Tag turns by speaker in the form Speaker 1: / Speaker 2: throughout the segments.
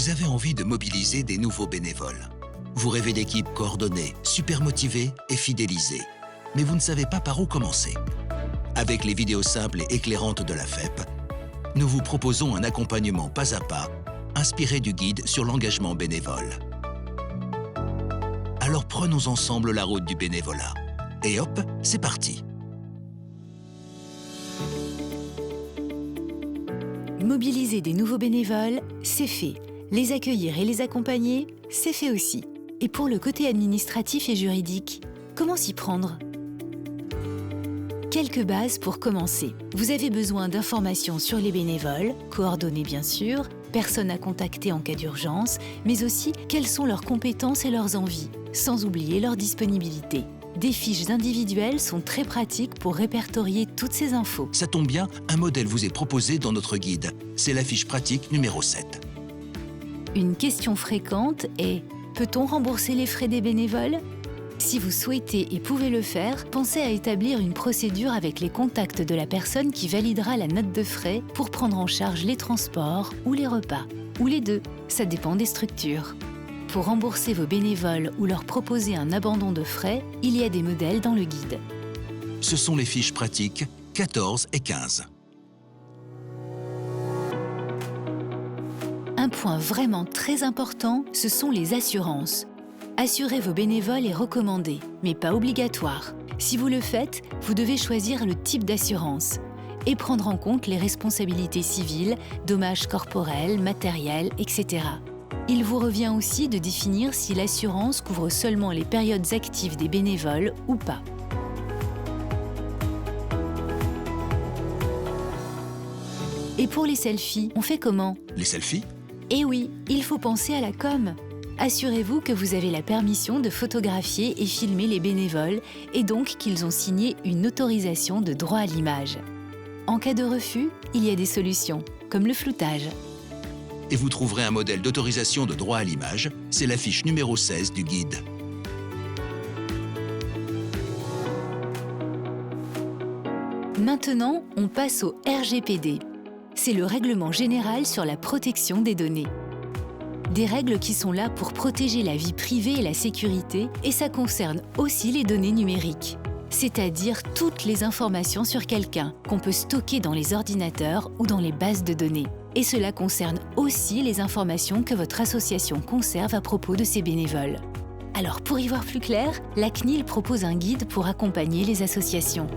Speaker 1: Vous avez envie de mobiliser des nouveaux bénévoles. Vous rêvez d'équipes coordonnées, super motivées et fidélisées. Mais vous ne savez pas par où commencer. Avec les vidéos simples et éclairantes de la FEP, nous vous proposons un accompagnement pas à pas, inspiré du guide sur l'engagement bénévole. Alors prenons ensemble la route du bénévolat. Et hop, c'est parti!
Speaker 2: Mobiliser des nouveaux bénévoles, c'est fait. Les accueillir et les accompagner, c'est fait aussi. Et pour le côté administratif et juridique, comment s'y prendre? Quelques bases pour commencer. Vous avez besoin d'informations sur les bénévoles, coordonnées bien sûr, personnes à contacter en cas d'urgence, mais aussi quelles sont leurs compétences et leurs envies, sans oublier leur disponibilité. Des fiches individuelles sont très pratiques pour répertorier toutes ces infos.
Speaker 1: Ça tombe bien, un modèle vous est proposé dans notre guide. C'est la fiche pratique numéro 7.
Speaker 2: Une question fréquente est « Peut-on rembourser les frais des bénévoles ?» Si vous souhaitez et pouvez le faire, pensez à établir une procédure avec les contacts de la personne qui validera la note de frais pour prendre en charge les transports ou les repas. Ou les deux, ça dépend des structures. Pour rembourser vos bénévoles ou leur proposer un abandon de frais, il y a des modèles dans le guide.
Speaker 1: Ce sont les fiches pratiques 14 et 15.
Speaker 2: Un point vraiment très important, ce sont les assurances. Assurer vos bénévoles est recommandé, mais pas obligatoire. Si vous le faites, vous devez choisir le type d'assurance et prendre en compte les responsabilités civiles, dommages corporels, matériels, etc. Il vous revient aussi de définir si l'assurance couvre seulement les périodes actives des bénévoles ou pas. Et pour les selfies, on fait comment?
Speaker 1: Les selfies?
Speaker 2: Eh oui, il faut penser à la com. Assurez-vous que vous avez la permission de photographier et filmer les bénévoles et donc qu'ils ont signé une autorisation de droit à l'image. En cas de refus, il y a des solutions, comme le floutage.
Speaker 1: Et vous trouverez un modèle d'autorisation de droit à l'image, c'est la fiche numéro 16 du guide.
Speaker 2: Maintenant, on passe au RGPD. C'est le règlement général sur la protection des données. Des règles qui sont là pour protéger la vie privée et la sécurité, et ça concerne aussi les données numériques, c'est-à-dire toutes les informations sur quelqu'un qu'on peut stocker dans les ordinateurs ou dans les bases de données. Et cela concerne aussi les informations que votre association conserve à propos de ses bénévoles. Alors pour y voir plus clair, la CNIL propose un guide pour accompagner les associations.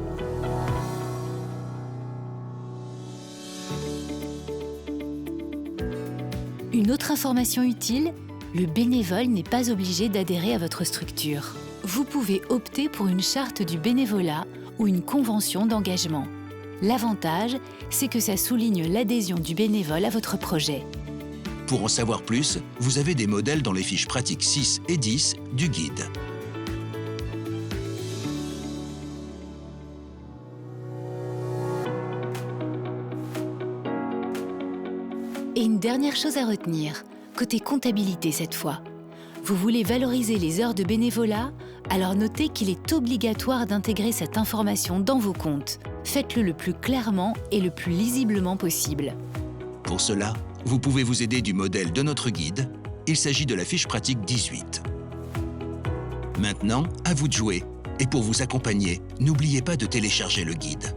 Speaker 2: Une autre information utile, le bénévole n'est pas obligé d'adhérer à votre structure. Vous pouvez opter pour une charte du bénévolat ou une convention d'engagement. L'avantage, c'est que ça souligne l'adhésion du bénévole à votre projet.
Speaker 1: Pour en savoir plus, vous avez des modèles dans les fiches pratiques 6 et 10 du guide.
Speaker 2: Et une dernière chose à retenir, côté comptabilité cette fois. Vous voulez valoriser les heures de bénévolat? Alors notez qu'il est obligatoire d'intégrer cette information dans vos comptes. Faites-le le plus clairement et le plus lisiblement possible.
Speaker 1: Pour cela, vous pouvez vous aider du modèle de notre guide. Il s'agit de la fiche pratique 18. Maintenant, à vous de jouer. Et pour vous accompagner, n'oubliez pas de télécharger le guide.